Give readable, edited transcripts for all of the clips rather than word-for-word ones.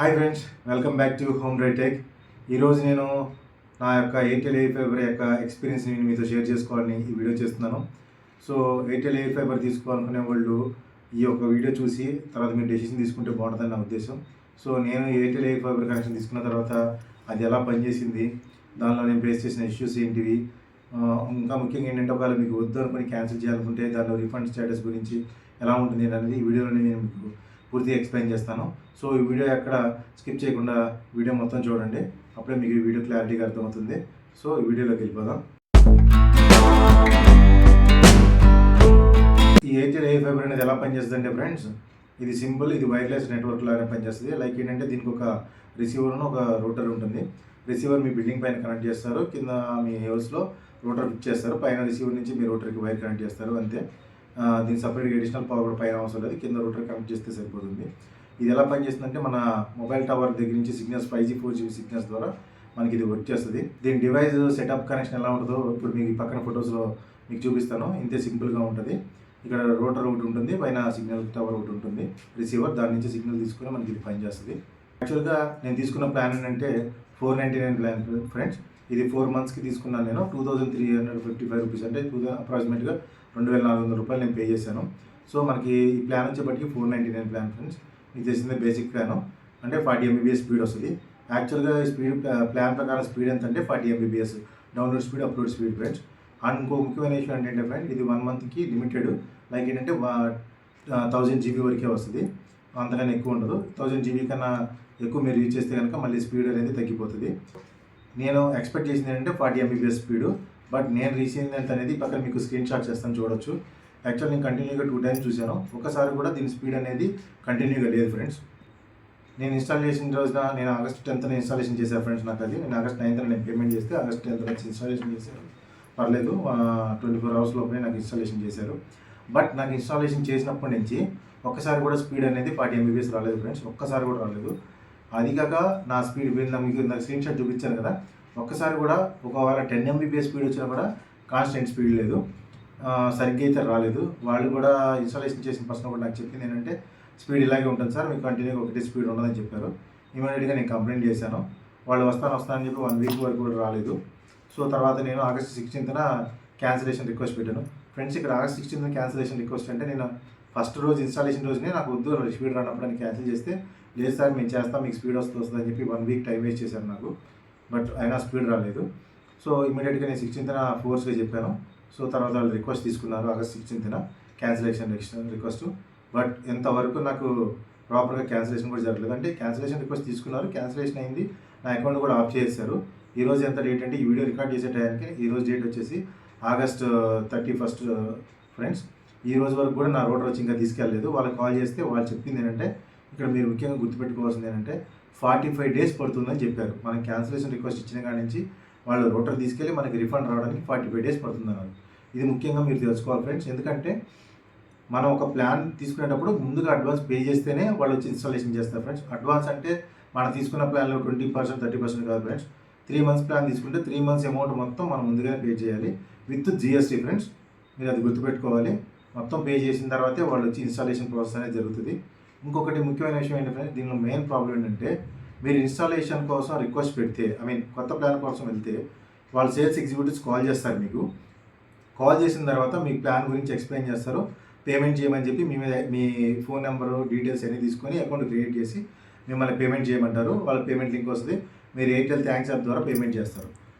Hi friends, welcome back to home dry tech. ఈరోజు నేను నా యొక్క ఎయిర్టెల్ ఎయిర్ ఫైబర్ యొక్క ఎక్స్పీరియన్స్ నేను మీతో షేర్ చేసుకోవాలని ఈ వీడియో చేస్తున్నాను. సో ఎయిర్టెల్ ఎయిర్ ఫైబర్ తీసుకోవాలనుకునే వాళ్ళు ఈ యొక్క వీడియో చూసి తర్వాత మీరు డెసిషన్ తీసుకుంటే బాగుంటుందని నా ఉద్దేశం. సో నేను ఎయిర్టెల్ ఎయిర్ ఫైబర్ కనెక్షన్ తీసుకున్న తర్వాత అది ఎలా పనిచేసింది, దానిలో నేను ఫేస్ చేసిన ఇష్యూస్ ఏంటివి, ఇంకా ముఖ్యంగా ఏంటంటే ఒకవేళ మీకు వద్దు అనుకుని క్యాన్సిల్ చేయాలనుకుంటే దానిలో రిఫండ్ స్టేటస్ గురించి ఎలా ఉంటుంది అనేది ఈ వీడియోలో నేను మీకు పూర్తిగా ఎక్స్ప్లెయిన్ చేస్తాను. సో ఈ వీడియో ఎక్కడ స్కిప్ చేయకుండా వీడియో మొత్తం చూడండి, అప్పుడే మీకు ఈ వీడియో క్లారిటీగా అర్థమవుతుంది. సో ఈ వీడియోలోకి వెళ్ళిపోదాం. ఈ ఎయిర్టెల్ ఎయిర్ ఫైబర్ అనేది ఎలా పనిచేస్తుంది అంటే ఫ్రెండ్స్, ఇది సింపుల్, ఇది వైర్లెస్ నెట్వర్క్ లాగానే పనిచేస్తుంది. లైక్ ఏంటంటే దీనికి ఒక రిసీవర్ను ఒక రూటర్ ఉంటుంది. రిసీవర్ మీ బిల్డింగ్ పైన కనెక్ట్ చేస్తారు, కింద మీ హౌస్లో రూటర్ ఫిక్స్ చేస్తారు, పైన రిసీవర్ నుంచి మీ రూటర్కి వైర్ కనెక్ట్ చేస్తారు, అంతే. దీనికి సపరేట్గా అడిషనల్ పవర్ పైన అవసరం లేదు, కింద రూటర్ కనెక్ట్ చేస్తే సరిపోతుంది. ఇది ఎలా పనిచేస్తుందంటే మన మొబైల్ టవర్ దగ్గర నుంచి సిగ్నల్స్ 5G 4G సిగ్నల్స్ ద్వారా మనకి ఇది వర్క్ చేస్తుంది. దీని డివైస్ సెటప్ కనెక్షన్ ఎలా ఉంటుందో ఇప్పుడు మీకు పక్కన ఫొటోస్లో మీకు చూపిస్తాను. ఇంతే సింపుల్గా ఉంటుంది. ఇక్కడ రూటర్ ఒకటి ఉంటుంది, పైన సిగ్నల్ టవర్ ఒకటి ఉంటుంది, రిసీవర్ దాని నుంచి సిగ్నల్ తీసుకుని మనకి ఇది పనిచేస్తుంది. యాక్చువల్గా నేను తీసుకున్న ప్లాన్ ఏంటంటే 499 ప్లాన్ ఫ్రెండ్స్. ఇది 4 మంత్స్కి తీసుకున్నాను నేను. 2355 రూపీస్, అంటే అప్రాక్సిమేట్గా 2400 రూపాయలు నేను పే చేశాను. సో మనకి ఈ ప్లాన్ వచ్చేప్పటికి 499 ప్లాన్ ఫ్రెండ్స్. మీకు తెలిసిందే బేసిక్ ప్లాను, అంటే 40 MBPS స్పీడ్ వస్తుంది. యాక్చువల్గా స్పీడ్ ప్లాన్ ప్రకారం స్పీడ్ ఎంత అంటే 40 MBPS download speed, upload speed friends. And ఇంకో ముఖ్యమైన విషయం ఏంటంటే ఫ్రెండ్, ఇది 1 మంత్కి లిమిటెడ్. లైక్ ఏంటంటే 1000 GB వరకే వస్తుంది, అంతకన్నా ఎక్కువ ఉండదు. 1000 GB కన్నా ఎక్కువ మీరు యూజ్ చేస్తే కనుక మళ్ళీ స్పీడ్ అనేది తగ్గిపోతుంది. నేను ఎక్స్పెక్ట్ చేసింది ఏంటంటే 40 MBPS స్పీడు, బట్ నేను రీచింది ఎంత అనేది పక్కన మీకు స్క్రీన్ షాట్ చేస్తాను, చూడొచ్చు. యాక్చువల్ నేను కంటిన్యూగా 2 టైమ్స్ చూశాను, ఒకసారి కూడా దీని స్పీడ్ అనేది కంటిన్యూగా లేదు ఫ్రెండ్స్. నేను ఇన్స్టాల్ చేసిన రోజున నేను ఆగస్ట్ 10th ఇన్స్టాలేషన్ చేశాను ఫ్రెండ్స్. నాకు అది నేను ఆగస్ట్ 9th నేను పేమెంట్ చేస్తే ఆగస్ట్ 10th ఇన్స్టాలేషన్ చేశారు. పర్లేదు, 24 hours లోపలే నాకు ఇన్స్టాలేషన్ చేశారు. బట్ నాకు ఇన్స్టాలేషన్ చేసినప్పటి నుంచి ఒక్కసారి కూడా స్పీడ్ అనేది 40 MBPS రాలేదు ఫ్రెండ్స్, ఒక్కసారి కూడా రాలేదు. అది కాక నా స్పీడ్ మీకు నాకు స్క్రీన్ షాట్ చూపించాను కదా, ఒక్కసారి కూడా ఒకవేళ 10 MBPS స్పీడ్ వచ్చినా కూడా కాన్స్టెంట్ స్పీడ్ లేదు, సరిగ్గా అయితే రాలేదు. వాళ్ళు కూడా ఇన్స్టాలేషన్ చేసిన పర్సన్ కూడా నాకు చెప్పింది ఏంటంటే స్పీడ్ ఇలాగే ఉంటుంది సార్, మీకు కంటిన్యూగా ఒకటే స్పీడ్ ఉండదని చెప్పారు. ఇమీడియట్గా నేను కంప్లైంట్ చేశాను. వాళ్ళు వస్తానని చెప్పి 1 వీక్ వరకు కూడా రాలేదు. సో తర్వాత నేను ఆగస్ట్ 16th క్యాన్సిలేషన్ రిక్వెస్ట్ పెట్టాను ఫ్రెండ్స్. ఇక్కడ ఆగస్ట్ 16th క్యాన్సిలేషన్ రిక్వెస్ట్ అంటే నేను ఫస్ట్ రోజు ఇన్స్టాలేషన్ రోజునే నాకు వద్దు స్పీడ్ రానప్పుడు అని క్యాన్సిల్ చేస్తే, లేదు సార్ మేము చేస్తాం, మీకు స్పీడ్ వస్తుందని చెప్పి 1 వీక్ టైం వేస్ట్ చేశారు నాకు. బట్ అయినా స్పీడ్ రాలేదు. సో ఇమీడియట్గా నేను 16th ఫోర్స్గా చెప్పాను. సో తర్వాత వాళ్ళు రిక్వెస్ట్ తీసుకున్నారు August 16th cancellation request. But ఎంతవరకు నాకు ప్రాపర్గా క్యాన్సిలేషన్ కూడా జరగలేదు. అంటే క్యాన్సిలేషన్ రిక్వెస్ట్ తీసుకున్నారు, క్యాన్సిలేషన్ అయింది, నా అకౌంట్ కూడా ఆఫ్ చేశారు. ఈరోజు ఎంత డేట్ అంటే ఈ వీడియో రికార్డ్ చేసే టైంకి ఈరోజు డేట్ వచ్చేసి ఆగస్ట్ 31st ఫ్రెండ్స్. ఈ రోజు వరకు కూడా నా రూటర్ వచ్చి ఇంకా తీసుకెళ్ళలేదు. వాళ్ళకి కాల్ చేస్తే వాళ్ళు చెప్పింది ఏంటంటే, ఇక్కడ మీరు ముఖ్యంగా గుర్తుపెట్టుకోవాల్సింది ఏంటంటే 45 days పడుతుందని చెప్పారు. మనం క్యాన్సిలేషన్ రిక్వెస్ట్ ఇచ్చిన కాడి నుంచి వాళ్ళు రూటర్ తీసుకెళ్ళి మనకి రిఫండ్ రావడానికి 45 days పడుతుందన్నారు. ఇది ముఖ్యంగా మీరు తెలుసుకోవాలి ఫ్రెండ్స్. ఎందుకంటే మనం ఒక ప్లాన్ తీసుకునేటప్పుడు ముందుగా అడ్వాన్స్ పే చేస్తేనే వాళ్ళు వచ్చి ఇన్స్టాలేషన్ చేస్తారు ఫ్రెండ్స్. అడ్వాన్స్ అంటే మనం తీసుకున్న ప్లాన్లో 20% 30% కాదు ఫ్రెండ్స్. 3 months ప్లాన్ తీసుకుంటే 3 months అమౌంట్ మొత్తం మనం ముందుగానే పే చేయాలి విత్ GST ఫ్రెండ్స్. మీరు అది గుర్తుపెట్టుకోవాలి. మొత్తం పే చేసిన తర్వాతే వాళ్ళు వచ్చి ఇన్స్టాలేషన్ ప్రాసెస్ అనేది జరుగుతుంది. ఇంకొకటి ముఖ్యమైన విషయం ఏంటంటే, దీనిలో మెయిన్ ప్రాబ్లం ఏంటంటే, మీరు ఇన్స్టాలేషన్ కోసం రిక్వెస్ట్ పెడితే, కొత్త ప్లాన్ కోసం వెళ్తే వాళ్ళు సేల్స్ ఎగ్జిక్యూటివ్స్ కాల్ చేస్తారు. మీకు కాల్ చేసిన తర్వాత మీ ప్లాన్ గురించి ఎక్స్ప్లెయిన్ చేస్తారు, పేమెంట్ చేయమని చెప్పి మీ ఫోన్ నెంబరు డీటెయిల్స్ అన్నీ తీసుకొని అకౌంట్ క్రియేట్ చేసి మిమ్మల్ని పేమెంట్ చేయమంటారు. వాళ్ళ పేమెంట్ లింక్ వస్తుంది, మీరు ఎయిర్టెల్ థ్యాంక్స్ యాప్ ద్వారా పేమెంట్ చేస్తారు.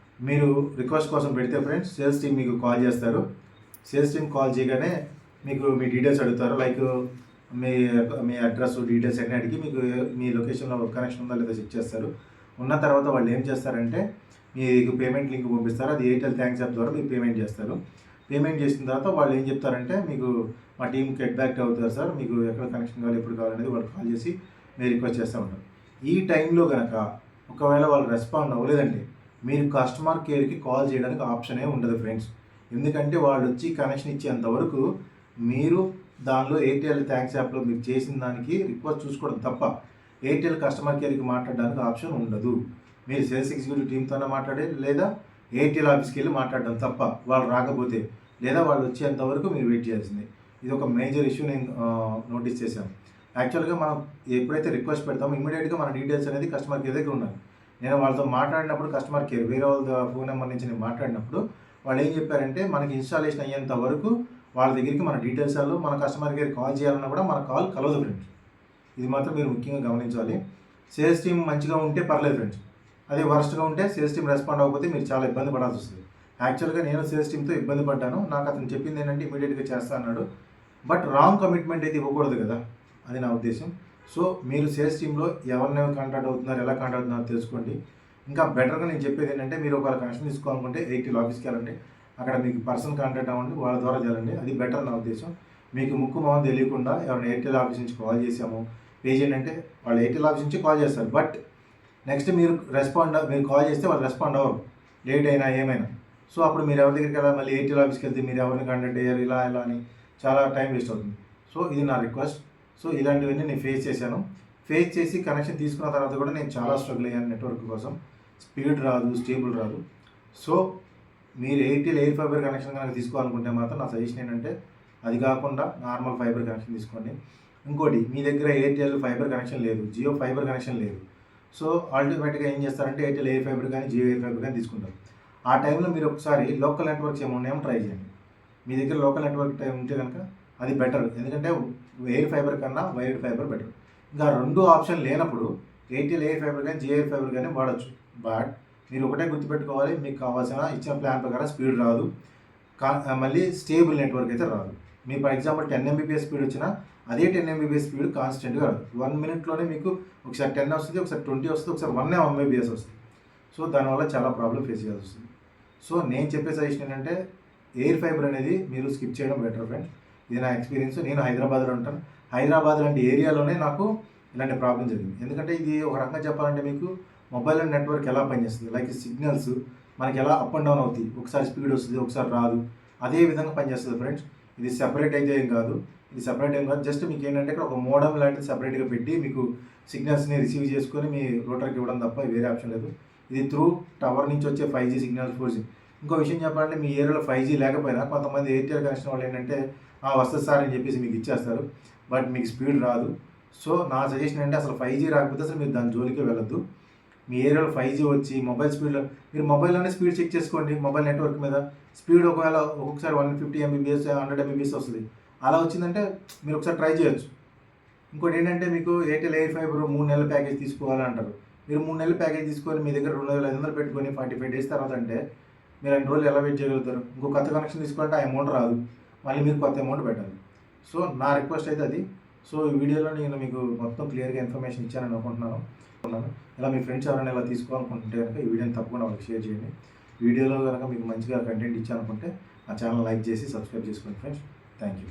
మీరు రిక్వెస్ట్ కోసం పెడితే ఫ్రెండ్స్ సేల్స్ టీమ్ మీకు కాల్ చేస్తారు. సేల్స్ టీమ్ కాల్ చేయగానే మీకు మీ డీటెయిల్స్ అడుగుతారు. లైక్ మీ అడ్రస్ డీటెయిల్స్ అన్నీ అడిగి మీకు మీ లొకేషన్లో కనెక్షన్ ఉందా లేదా చెక్ చేస్తారు. ఉన్న తర్వాత వాళ్ళు ఏం చేస్తారంటే మీకు పేమెంట్ లింక్ పంపిస్తారు. అది ఎయిర్టెల్ థ్యాంక్స్ యాప్ ద్వారా మీరు పేమెంట్ చేస్తారు. పేమెంట్ చేసిన తర్వాత వాళ్ళు ఏం చెప్తారంటే, మీకు మా టీంకి గెట్ బ్యాక్ అవుతారు సార్, మీకు ఎక్కడ కనెక్షన్ కావాలి ఎప్పుడు కావాలనేది వాళ్ళు కాల్ చేసి మీరు రిక్వెస్ట్ చేస్తూ ఉంటారు. ఈ టైంలో కనుక ఒకవేళ వాళ్ళు రెస్పాండ్ అవ్వలేదంటే మీరు కస్టమర్ కేర్కి కాల్ చేయడానికి ఆప్షనే ఉండదు ఫ్రెండ్స్. ఎందుకంటే వాళ్ళు వచ్చి కనెక్షన్ ఇచ్చేంతవరకు మీరు దానిలో ఎయిర్టెల్ థ్యాంక్స్ యాప్లో మీరు చేసిన దానికి రిక్వెస్ట్ చూసుకోవడం తప్ప ఎయిర్టెల్ కస్టమర్ కేర్కి మాట్లాడడానికి ఆప్షన్ ఉండదు. మీరు సేల్స్ ఎగ్జిక్యూటివ్ టీమ్తోనే మాట్లాడే, లేదా ఎయిర్టెల్ ఆఫీస్కి వెళ్ళి మాట్లాడడం తప్ప, వాళ్ళు రాకపోతే లేదా వాళ్ళు వచ్చేంతవరకు మీరు వెయిట్ చేయాల్సిందే. ఇది ఒక మేజర్ ఇష్యూ నేను నోటీస్ చేశాను. యాక్చువల్గా మనం ఎప్పుడైతే రిక్వెస్ట్ పెడతామో ఇమీడియట్గా మన డీటెయిల్స్ అనేది కస్టమర్ కేర్ దగ్గర ఉండాలి. నేను వాళ్ళతో మాట్లాడినప్పుడు కస్టమర్ కేర్ వేరే వాళ్ళ ఫోన్ నెంబర్ నుంచి నేను మాట్లాడినప్పుడు వాళ్ళు ఏం చెప్పారంటే మనకి ఇన్స్టాలేషన్ అయ్యేంత వరకు వాళ్ళ దగ్గరికి మన డీటెయిల్స్ మన కస్టమర్ కేర్ కాల్ చేయాలన్నా కూడా మన కాల్ కలవదు ఫ్రెండ్స్. ఇది మాత్రం మీరు ముఖ్యంగా గమనించాలి. సేల్స్ టీమ్ మంచిగా ఉంటే పర్లేదు ఫ్రెండ్స్, అదే వర్స్ట్గా ఉంటే సేల్స్ టీమ్ రెస్పాండ్ అవ్వకపోతే మీరు చాలా ఇబ్బంది పడాల్సి వస్తుంది. యాక్చువల్గా నేను సేల్స్ టీమ్తో ఇబ్బంది పడ్డాను. నాకు అతను చెప్పింది ఏంటంటే ఇమీడియట్గా చేస్తా అన్నాడు. బట్ రాంగ్ కమిట్మెంట్ అయితే ఇవ్వకూడదు కదా, అది నా ఉద్దేశం. సో మీరు సేల్స్ టీంలో ఎవరిని కాంటాక్ట్ అవుతున్నారు, ఎలా కాంటాక్ట్ అవుతున్నారో తెలుసుకోండి. ఇంకా బెటర్గా నేను చెప్పేది ఏంటంటే మీరు ఒకవేళ కనెక్షన్ తీసుకోవాలనుకుంటే ఎయిర్టెల్ ఆఫీస్కి వెళ్ళండి, అక్కడ మీకు పర్సన్ కాంటాక్ట్ అవ్వండి, వాళ్ళ ద్వారా చేయండి. అది బెటర్ నా ఉద్దేశం. మీకు ముక్కు మొహం తెలియకుండా ఎవరైనా ఎయిర్టెల్ ఆఫీస్ నుంచి కాల్ చేసాము పే చేయండి అంటే వాళ్ళు ఎయిర్టెల్ ఆఫీస్ నుంచి కాల్ చేస్తారు. బట్ నెక్స్ట్ మీరు కాల్ చేస్తే వాళ్ళు రెస్పాండ్ అవ్వరు, లేట్ అయినా ఏమైనా. సో అప్పుడు మీరు ఎవరి దగ్గరికి వెళ్ళాలి, మళ్ళీ ఎయిర్టెల్ ఆఫీస్కి వెళ్తే మీరు ఎవరిని కాంటాక్ట్ అయ్యారు ఇలా అని చాలా టైం వేస్ట్ అవుతుంది. సో ఇది నా రిక్వెస్ట్. సో ఇలాంటివన్నీ నేను ఫేస్ చేశాను. ఫేస్ చేసి కనెక్షన్ తీసుకున్న తర్వాత కూడా నేను చాలా స్ట్రగుల్ అయ్యాను నెట్వర్క్ కోసం. స్పీడ్ రాదు, స్టేబుల్ రాదు. సో మీరు ఎయిర్టెల్ ఎయిర్ ఫైబర్ కనెక్షన్ కనుక తీసుకోవాలనుకుంటే మాత్రం నా సజెషన్ ఏంటంటే అది కాకుండా నార్మల్ ఫైబర్ కనెక్షన్ తీసుకోండి. ఇంకోటి, మీ దగ్గర ఎయిర్టెల్ ఫైబర్ కనెక్షన్ లేదు, జియో ఫైబర్ కనెక్షన్ లేదు. సో ఆల్టర్నేట్గా ఏం చేస్తారంటే ఎయిర్టెల్ ఎయిర్ ఫైబర్ కానీ జియో ఎయిర్ ఫైబర్ కానీ తీసుకుంటారు. ఆ టైంలో మీరు ఒకసారి లోకల్ నెట్వర్క్స్ ఏమున్నాయేమో ట్రై చేయండి. మీ దగ్గర లోకల్ నెట్వర్క్ ఉంటే కనుక అది బెటర్, ఎందుకంటే ఎయిర్ ఫైబర్ కన్నా వైర్డ్ ఫైబర్ బెటర్. ఇంకా రెండు ఆప్షన్ లేనప్పుడు ఎయిర్టెల్ ఎయిర్ ఫైబర్ కానీ జియో ఎయిర్ ఫైబర్ కానీ వాడచ్చు. బట్ మీరు ఒకటే గుర్తుపెట్టుకోవాలి, మీకు కావాల్సిన ఇచ్చిన ప్లాన్ ప్రకారం స్పీడ్ రాదు, మళ్ళీ స్టేబుల్ నెట్వర్క్ అయితే రాదు. Me for example 10 Mbps speed వచ్చినా అదే 10 Mbps స్పీడ్ కాన్స్టెంట్గా రాదు. 1 మినిట్లోనే మీకు ఒకసారి 10 వస్తుంది, ఒకసారి 20 వస్తుంది, ఒకసారి 1 Mbps వస్తుంది. సో దానివల్ల చాలా ప్రాబ్లం ఫేస్ చేయాల్సి వస్తుంది. సో నేను చెప్పే సజెషన్ ఏంటంటే ఎయిర్ ఫైబర్ అనేది మీరు స్కిప్ చేయడం బెటర్ ఫ్రెండ్స్. ఇది నా ఎక్స్పీరియన్స్. నేను హైదరాబాద్లో ఉంటాను. హైదరాబాద్ లాంటి ఏరియాలోనే నాకు ఇలాంటి ప్రాబ్లం జరిగింది. ఎందుకంటే ఇది ఒక రకంగా చెప్పాలంటే మీకు మొబైల్ నెట్వర్క్ ఎలా పనిచేస్తుంది, లైక్ సిగ్నల్స్ మనకి ఎలా అప్ అండ్ డౌన్ అవుతాయి, ఒకసారి స్పీడ్ వస్తుంది, ఒకసారి రాదు, అదే విధంగా పనిచేస్తుంది ఫ్రెండ్స్. ఇది సెపరేట్ అయితే ఏం కాదు, జస్ట్ మీకు ఏంటంటే ఇక్కడ ఒక మోడమ్ లాంటిది సెపరేట్గా పెట్టి మీకు సిగ్నల్స్ని రిసీవ్ చేసుకొని మీ రూటర్కి ఇవ్వడం తప్ప వేరే ఆప్షన్ లేదు. ఇది త్రూ టవర్ నుంచి వచ్చే 5G సిగ్నల్స్, 4G. ఇంకో విషయం చెప్పాలంటే మీ ఏరియాలో 5G లేకపోయినా కొంతమంది ఎయిర్టెల్ కనెక్షన్ వాళ్ళు ఏంటంటే వస్తుంది సార్ అని చెప్పేసి మీకు ఇచ్చేస్తారు, బట్ మీకు స్పీడ్ రాదు. సో నా సజెషన్ అంటే అసలు 5G రాకపోతే అసలు మీరు దాని జోలికే వెళ్ళొద్దు. మీ ఏరియాలో 5G వచ్చి మొబైల్ స్పీడ్లో మీరు మొబైల్లోనే స్పీడ్ చెక్ చేసుకోండి. మొబైల్ నెట్వర్క్ మీద స్పీడ్ ఒకవేళ ఒక్కొక్కసారి 150 Mbps 100 Mbps వస్తుంది. అలా వచ్చిందంటే మీరు ఒకసారి ట్రై చేయొచ్చు. ఇంకోటి ఏంటంటే మీకు ఎయిర్టెల్ ఎయిర్ ఫైబర్ 3 నెలల ప్యాకేజ్ తీసుకోవాలని అంటారు. మీరు 3 నెలల ప్యాకేజ్ తీసుకొని మీ దగ్గర 2500 పెట్టుకొని 45 డేస్ తర్వాత అంటే మీరు 2 రోజులు ఎలా వెయిట్ చేయగలుగుతారు? ఇంకో కొత్త కనెక్షన్ తీసుకోవాలంటే ఆ అమౌంట్ రాదు, మళ్ళీ మీరు కొత్త అమౌంట్ పెట్టాలి. సో నా రిక్వెస్ట్ అయితే అది. సో ఈ వీడియోలో నేను మీకు మొత్తం క్లియర్గా ఇన్ఫర్మేషన్ ఇచ్చానని అనుకుంటున్నాను. ఇలా మీ ఫ్రెండ్స్ ఎవరైనా ఇలా తీసుకోవాలనుకుంటే కనుక ఈ వీడియోని తప్పకుండా వాళ్ళకి షేర్ చేయండి. వీడియోలో కనుక మీకు మంచిగా కంటెంట్ ఇచ్చానుకుంటే నా ఛానల్ లైక్ చేసి సబ్స్క్రైబ్ చేసుకోండి ఫ్రెండ్స్. Thank you.